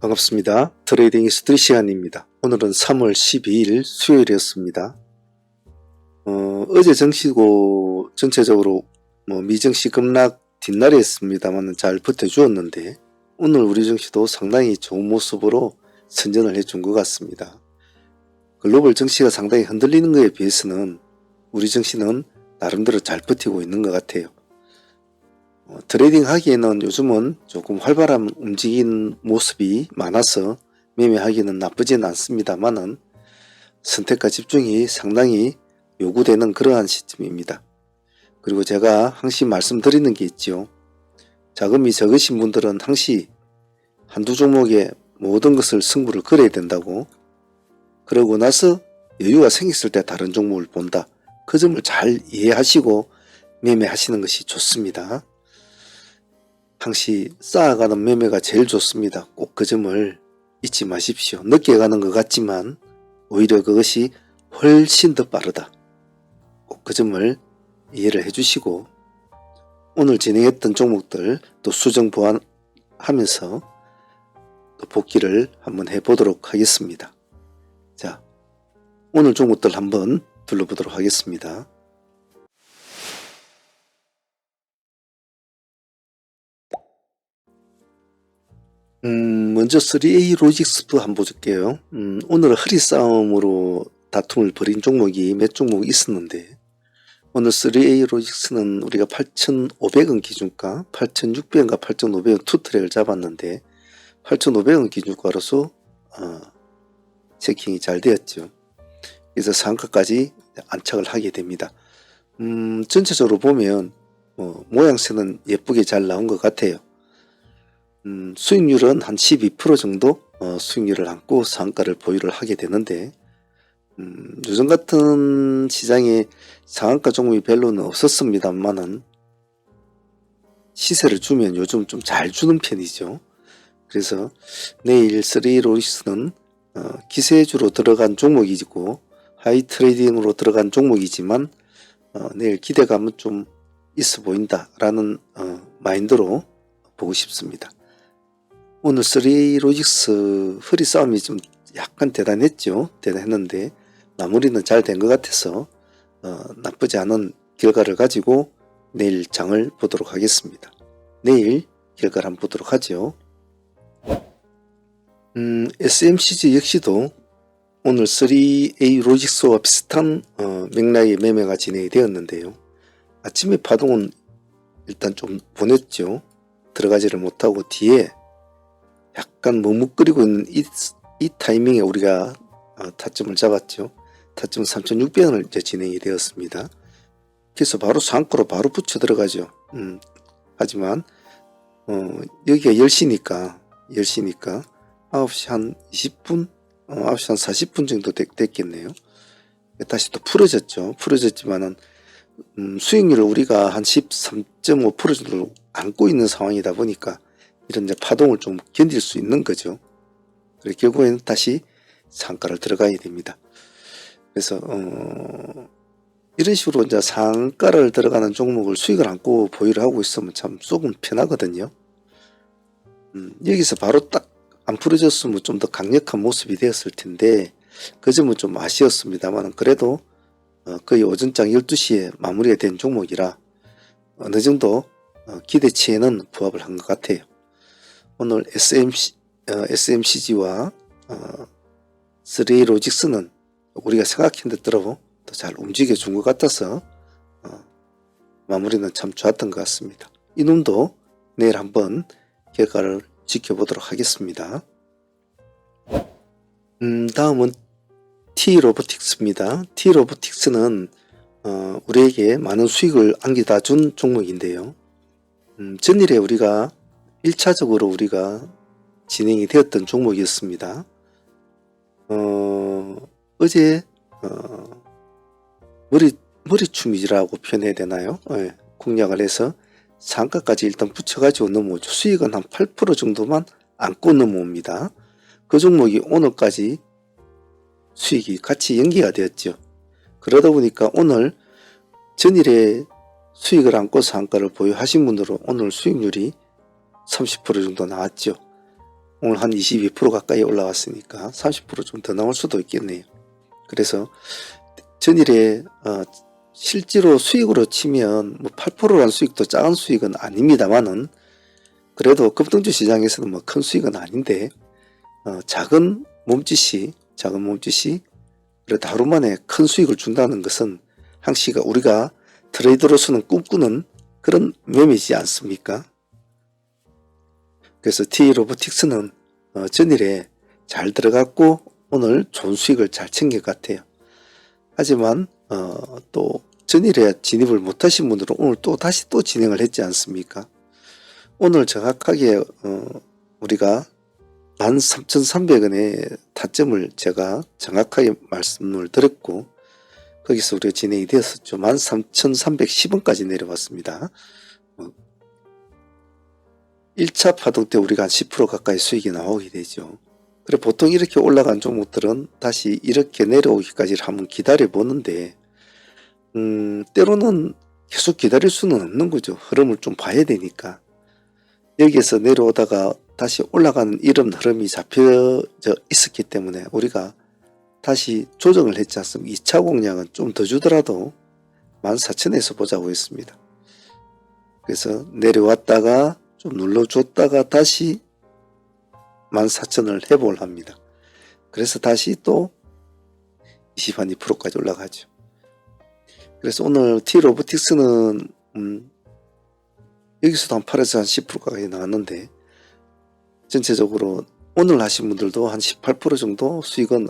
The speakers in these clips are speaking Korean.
반갑습니다. 트레이딩 히스토리 시간입니다. 오늘은 3월 12일 수요일이었습니다. 어제 정시고 전체적으로 미증시 급락 뒷날이었습니다만 잘 버텨주었는데 오늘 우리 증시도 상당히 좋은 모습으로 선전을 해준 것 같습니다. 글로벌 증시가 상당히 흔들리는 것에 비해서는 우리 증시는 나름대로 잘 버티고 있는 것 같아요. 트레이딩 하기에는 요즘은 조금 활발한 움직이는 모습이 많아서 매매하기는 나쁘진 않습니다만은 선택과 집중이 상당히 요구되는 그러한 시점입니다. 그리고 제가 항상 말씀드리는 게 있죠. 자금이 적으신 분들은 항상 한두 종목에 모든 것을 승부를 걸어야 된다고, 그러고 나서 여유가 생겼을 때 다른 종목을 본다. 그 점을 잘 이해하시고 매매하시는 것이 좋습니다. 항시 쌓아가는 매매가 제일 좋습니다. 꼭 그 점을 잊지 마십시오. 늦게 가는 것 같지만 오히려 그것이 훨씬 더 빠르다. 꼭 그 점을 이해를 해주시고 오늘 진행했던 종목들 또 수정 보완하면서 또 복귀를 한번 해보도록 하겠습니다. 자, 오늘 종목들 한번 둘러보도록 하겠습니다. 먼저 3A 로직스도 한번 볼게요. 오늘 허리 싸움으로 다툼을 벌인 종목이 몇 종목 있었는데 오늘 3A 로직스는 우리가 8,500원 기준가 8,600원과 8,500원 투트랙을 잡았는데 8,500원 기준가로서 체킹이 잘 되었죠. 그래서 상가까지 안착을 하게 됩니다. 전체적으로 보면 모양새는 예쁘게 잘 나온 것 같아요. 수익률은 한 12% 정도 수익률을 안고 상한가를 보유를 하게 되는데 요즘 같은 시장에 상한가 종목이 별로는 없었습니다만은 시세를 주면 요즘 좀 잘 주는 편이죠. 그래서 내일 3로리스는 기세주로 들어간 종목이고 하이 트레이딩으로 들어간 종목이지만 내일 기대감은 좀 있어 보인다라는 마인드로 보고 싶습니다. 오늘 3로직스 허리 싸움이 좀 약간 대단했는데 마무리는 잘 된 것 같아서 나쁘지 않은 결과를 가지고 내일 장을 보도록 하겠습니다. 내일 결과를 한번 보도록 하죠. SMCG 역시도 오늘 3A 로직스와 비슷한 맥락의 매매가 진행이 되었는데요. 아침에 파동은 일단 좀 보냈죠. 들어가지를 못하고 뒤에 약간 머뭇거리고 있는 이 타이밍에 우리가 타점을 잡았죠. 타점 3,600원을 이제 진행이 되었습니다. 그래서 바로 상한가로 바로 붙여 들어가죠. 하지만 여기가 10시니까 9시 한 20분 9시 한 40분 정도 됐겠네요. 다시 또 풀어졌지만은 수익률을 우리가 한 13.5% 정도 안고 있는 상황이다 보니까 이런 이제 파동을 좀 견딜 수 있는 거죠. 그래서 결국에는 다시 상가를 들어가야 됩니다. 그래서 이런 식으로 이제 상가를 들어가는 종목을 수익을 안고 보유를 하고 있으면 참 속은 편하거든요. 여기서 바로 딱 안 풀어졌으면 좀 더 강력한 모습이 되었을 텐데 그 점은 좀 아쉬웠습니다만 그래도 거의 오전장 12시에 마무리가 된 종목이라 어느 정도 기대치에는 부합을 한 것 같아요. 오늘 SMCG와 3A 로직스는 우리가 생각한 대로 더 잘 움직여 준 것 같아서 마무리는 참 좋았던 것 같습니다. 이놈도 내일 한번 결과를 지켜보도록 하겠습니다. 다음은 T로보틱스입니다. T로보틱스는 우리에게 많은 수익을 안겨다 준 종목인데요. 전일에 우리가 1차적으로 우리가 진행이 되었던 종목이었습니다. 어제 머리춤이라고 표현해야 되나요? 공략을 해서 상가까지 일단 붙여가지고 넘어오죠. 수익은 한 8% 정도만 안고 넘어옵니다. 그 종목이 오늘까지 수익이 같이 연기가 되었죠. 그러다 보니까 오늘 전일에 수익을 안고 상가를 보유하신 분들은 오늘 수익률이 30% 정도 나왔죠. 오늘 한 22% 가까이 올라왔으니까 30% 좀 더 나올 수도 있겠네요. 그래서 전일에 실제로 수익으로 치면 뭐 8%란 수익도 작은 수익은 아닙니다만은 그래도 급등주 시장에서는 뭐 큰 수익은 아닌데 작은 몸짓이 그래도 하루 만에 큰 수익을 준다는 것은 항시가 우리가 트레이더로서는 꿈꾸는 그런 매매이지 않습니까? 그래서 T로보틱스는 전일에 잘 들어갔고 오늘 좋은 수익을 잘 챙길 것 같아요. 하지만 또 전일에 진입을 못하신 분들은 오늘 또 다시 또 진행을 했지 않습니까? 오늘 정확하게 우리가 13,300원의 타점을 제가 정확하게 말씀을 드렸고 거기서 우리가 진행이 되었었죠. 13,310원까지 내려왔습니다. 1차 파동 때 우리가 한 10% 가까이 수익이 나오게 되죠. 그래 보통 이렇게 올라간 종목들은 다시 이렇게 내려오기까지 한번 기다려 보는데 때로는 계속 기다릴 수는 없는 거죠. 흐름을 좀 봐야 되니까. 여기에서 내려오다가 다시 올라가는 이런 흐름이 잡혀져 있었기 때문에 우리가 다시 조정을 했지 않습니까? 2차 공략은 좀 더 주더라도 14,000에서 보자고 했습니다. 그래서 내려왔다가 좀 눌러줬다가 다시 14,000을 회복을 합니다. 그래서 다시 또 22%까지 올라가죠. 그래서 오늘 T로보틱스는 여기서도 한 8에서 한 10% 가까이 나왔는데 전체적으로 오늘 하신 분들도 한 18% 정도 수익은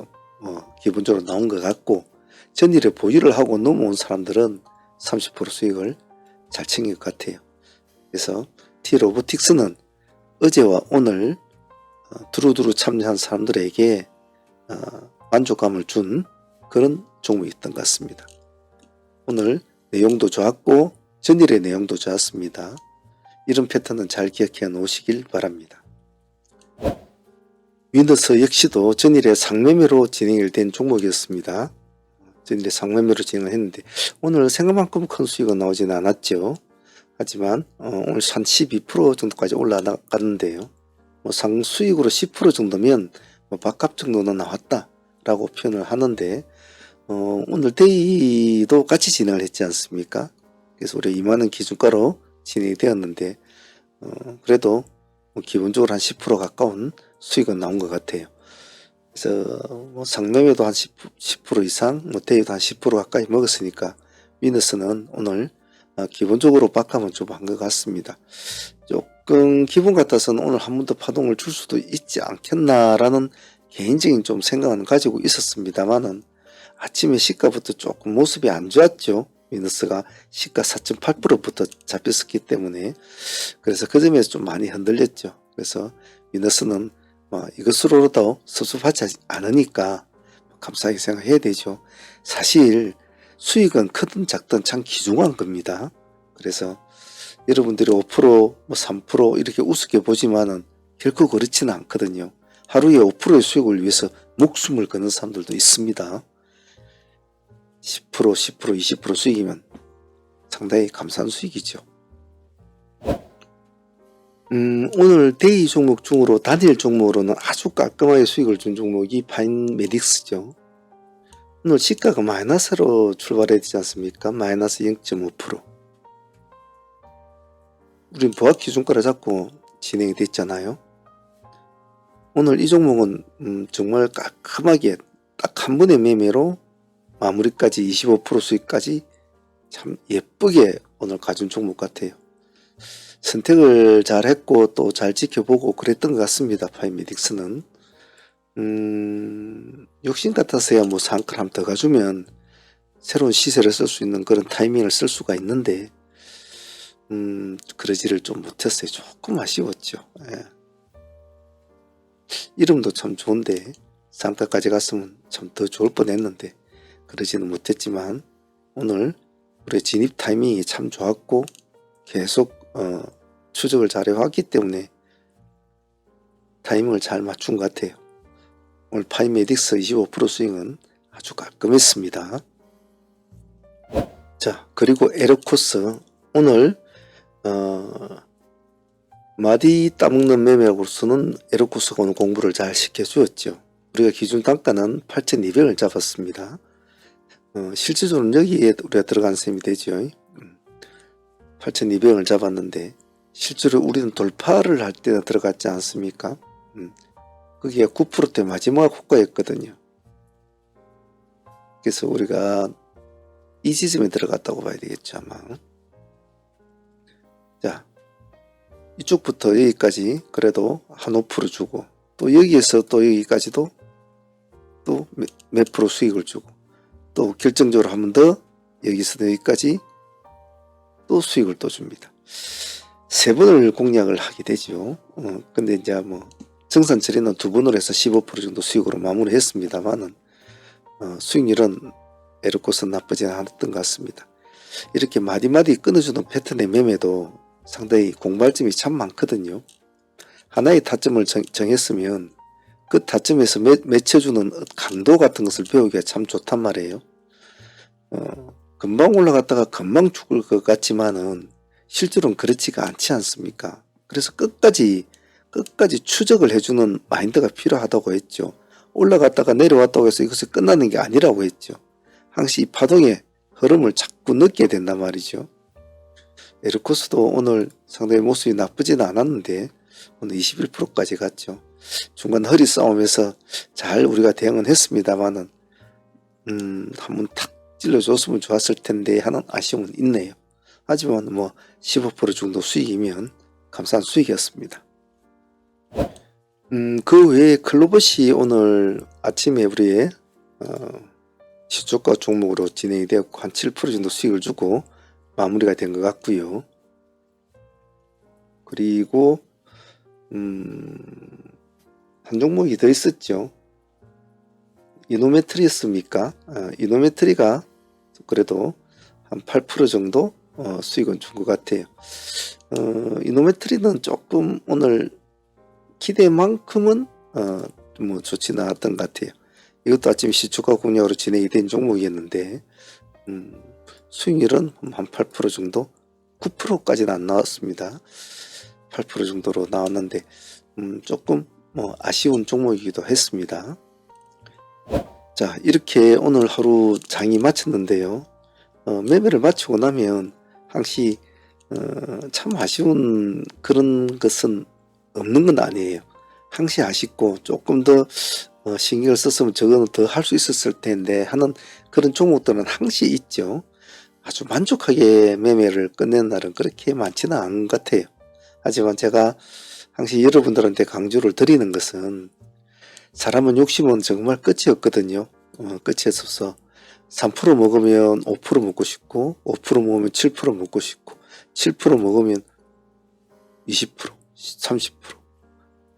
기본적으로 나온 것 같고 전일에 보유를 하고 넘어온 사람들은 30% 수익을 잘 챙길 것 같아요. 그래서 T로보틱스는 어제와 오늘 두루두루 참여한 사람들에게 만족감을 준 그런 종목이었던 것 같습니다. 오늘 내용도 좋았고 전일의 내용도 좋았습니다. 이런 패턴은 잘 기억해 놓으시길 바랍니다. 위너스 역시도 전일에 상매매로 진행이 된 종목이었습니다. 전일에 상매매로 진행을 했는데 오늘 생각만큼 큰 수익은 나오지는 않았죠. 하지만 오늘 한 12% 정도까지 올라갔는데요. 상수익으로 10% 정도면 밥값 정도는 나왔다 라고 표현을 하는데 오늘 데이도 같이 진행을 했지 않습니까? 그래서 우리 2만원 기준가로 진행이 되었는데 그래도 기본적으로 한 10% 가까운 수익은 나온 것 같아요. 그래서 상매매도 한 10% 이상, 데이도 한 10% 가까이 먹었으니까 위너스는 오늘 기본적으로 밥값은 좀 한 것 같습니다. 조금 기분 같아서는 오늘 한 번 더 파동을 줄 수도 있지 않겠나라는 개인적인 좀 생각은 가지고 있었습니다만은 아침에 시가부터 조금 모습이 안 좋았죠. 위너스가 시가 4.8%부터 잡혔었기 때문에 그래서 그 점에서 좀 많이 흔들렸죠. 그래서 위너스는 이것으로도 섭섭하지 않으니까 감사하게 생각해야 되죠. 사실 수익은 크든 작든 참 귀중한 겁니다. 그래서 여러분들이 5% 3% 이렇게 우습게 보지만은 결코 그렇지는 않거든요. 하루에 5%의 수익을 위해서 목숨을 거는 사람들도 있습니다. 10%, 10%, 20% 수익이면 상당히 감사한 수익이죠. 오늘 데이 종목 중으로 단일 종목으로는 아주 깔끔하게 수익을 준 종목이 파인메딕스죠. 오늘 시가가 마이너스로 출발해야 되지 않습니까? 마이너스 0.5%. 우린 보합 기준가를 잡고 진행이 됐잖아요. 오늘 이 종목은 정말 깔끔하게 딱 한 번의 매매로 마무리까지 25% 수익까지 참 예쁘게 오늘 가준 종목 같아요. 선택을 잘 했고 또 잘 지켜보고 그랬던 것 같습니다. 파인메딕스는 욕심 같아서야 상클 한번 더 가주면 새로운 시세를 쓸 수 있는 그런 타이밍을 쓸 수가 있는데 그러지를 좀 못했어요. 조금 아쉬웠죠. 예. 이름도 참 좋은데 상가까지 갔으면 참 더 좋을 뻔했는데 그러지는 못했지만 오늘 우리 진입 타이밍이 참 좋았고 계속 추적을 잘 해왔기 때문에 타이밍을 잘 맞춘 것 같아요. 오늘 파인메딕스 25% 수익은 아주 깔끔했습니다. 자, 그리고 에러코스 오늘 마디 따먹는 매매로서는 에르코스가 오늘 공부를 잘 시켜주었죠. 우리가 기준 단가는 8,200을 잡았습니다. 실질적으로는 여기에 우리가 들어간 셈이 되죠. 8,200을 잡았는데 실제로 우리는 돌파를 할 때나 들어갔지 않습니까? 거기에 9%대 마지막 호가였거든요. 그래서 우리가 이 지점에 들어갔다고 봐야 되겠죠, 아마. 자, 이쪽부터 여기까지 그래도 한 5% 주고, 또 여기에서 또 여기까지도 또 몇 프로 수익을 주고, 또 결정적으로 한 번 더 여기서 여기까지 또 수익을 또 줍니다. 세 번을 공략을 하게 되죠. 근데 이제 뭐 정산 처리는 두 번으로 해서 15% 정도 수익으로 마무리했습니다만은 수익률은 에르코스 나쁘지 않았던 것 같습니다. 이렇게 마디마디 끊어주는 패턴의 매매도 상당히 공발점이 참 많거든요. 하나의 타점을 정했으면 그 타점에서 맺혀주는 강도 같은 것을 배우기가 참 좋단 말이에요. 금방 올라갔다가 금방 죽을 것 같지만은 실제로는 그렇지가 않지 않습니까? 그래서 끝까지 추적을 해주는 마인드가 필요하다고 했죠. 올라갔다가 내려왔다고 해서 이것이 끝나는 게 아니라고 했죠. 항시 이 파동의 흐름을 자꾸 느끼게 된단 말이죠. 에르코스도 오늘 상당히 모습이 나쁘지는 않았는데 오늘 21%까지 갔죠. 중간 허리 싸움에서 잘 우리가 대응은 했습니다만은 한번 탁 찔러줬으면 좋았을 텐데 하는 아쉬움은 있네요. 하지만 뭐 15% 정도 수익이면 감사한 수익이었습니다. 그 외에 클로봇이 오늘 아침에 우리의 시초가 종목으로 진행이 되었고 한 7% 정도 수익을 주고 마무리가 된 것 같고요. 그리고 한 종목이 더 있었죠. 이노메트리였습니까? 이노메트리가 그래도 한 8% 정도 수익은 준 것 같아요. 이노메트리는 조금 오늘 기대만큼은 뭐 좋지는 않았던 것 같아요. 이것도 아침 시초가 공략으로 진행이 된 종목이었는데 수익률은 한 8% 정도, 9%까지는 안 나왔습니다. 8% 정도로 나왔는데 조금 뭐 아쉬운 종목이기도 했습니다. 자, 이렇게 오늘 하루 장이 마쳤는데요. 매매를 마치고 나면 항시 참 아쉬운 그런 것은 없는 건 아니에요. 항시 아쉽고 조금 더 신경을 썼으면 저거는 더 할 수 있었을 텐데 하는 그런 종목들은 항시 있죠. 아주 만족하게 매매를 끝낸 날은 그렇게 많지는 않은 것 같아요. 하지만 제가 항시 여러분들한테 강조를 드리는 것은 사람은 욕심은 정말 끝이 없거든요. 끝이 없어서 3% 먹으면 5% 먹고 싶고 5% 먹으면 7% 먹고 싶고 7% 먹으면 20%, 30%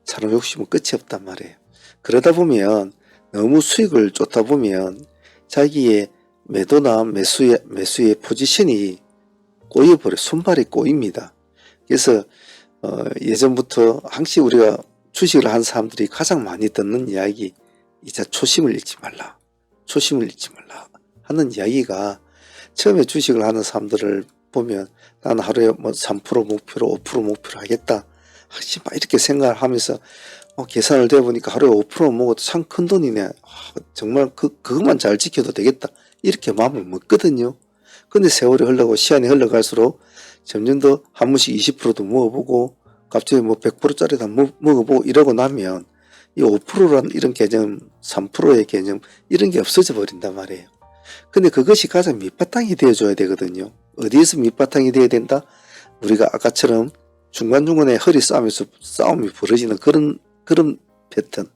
사람 욕심은 끝이 없단 말이에요. 그러다 보면 너무 수익을 쫓다 보면 자기의 매도나 매수의 포지션이 꼬여버려 손발이 꼬입니다. 그래서 예전부터 항시 우리가 주식을 한 사람들이 가장 많이 듣는 이야기, 이자 초심을 잃지 말라, 초심을 잃지 말라 하는 이야기가 처음에 주식을 하는 사람들을 보면 나는 하루에 뭐 3% 목표로 5% 목표로 하겠다 항시 막 이렇게 생각을 하면서 계산을 해보니까 하루에 5% 먹어도 참 큰 돈이네. 정말 그것만 잘 지켜도 되겠다. 이렇게 마음을 먹거든요. 근데 세월이 흘러고 시간이 흘러갈수록 점점 더 한 번씩 20%도 먹어보고 갑자기 뭐 100%짜리도 먹어보고 이러고 나면 이 5%라는 이런 개념, 3%의 개념 이런 게 없어져 버린단 말이에요. 근데 그것이 가장 밑바탕이 되어줘야 되거든요. 어디에서 밑바탕이 되어야 된다? 우리가 아까처럼 중간중간에 허리 싸움에서 싸움이 벌어지는 그런 패턴.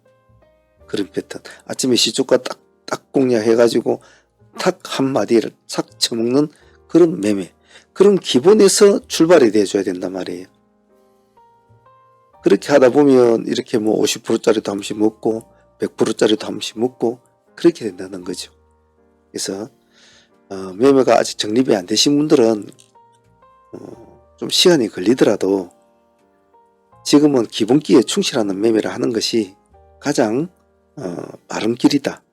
아침에 시초가 딱 공략해가지고 탁 한마디를 싹 쳐먹는 그런 매매. 그런 기본에서 출발이 돼줘야 된단 말이에요. 그렇게 하다 보면 이렇게 뭐 50%짜리도 한 번씩 먹고 100%짜리도 한 번씩 먹고 그렇게 된다는 거죠. 그래서 매매가 아직 정립이 안 되신 분들은 좀 시간이 걸리더라도 지금은 기본기에 충실하는 매매를 하는 것이 가장 빠른 길이다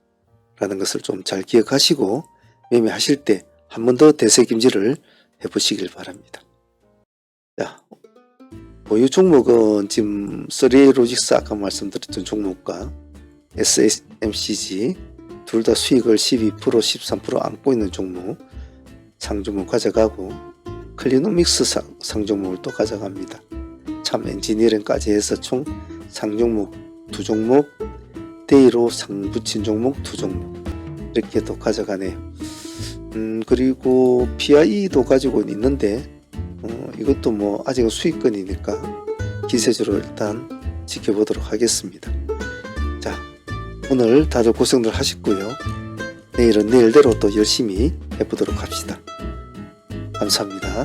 라는 것을 좀 잘 기억하시고 매매하실 때 한 번 더 되새김질을 해보시길 바랍니다. 자, 보유 종목은 지금 3A 로직스 아까 말씀드렸던 종목과 SMCG 둘 다 수익을 12% 13% 안고 있는 종목 상종목 가져가고 클리노믹스 상종목을 또 가져갑니다. 참 엔지니어링까지 해서 총 상종목 2종목 데이로 상붙인 종목 2종목 이렇게 또 가져가네요. 그리고 PI도 가지고 있는데 이것도 뭐 아직은 수익권이니까 기세적으로 일단 지켜보도록 하겠습니다. 자, 오늘 다들 고생들 하셨고요. 내일은 내일대로 또 열심히 해보도록 합시다. 감사합니다.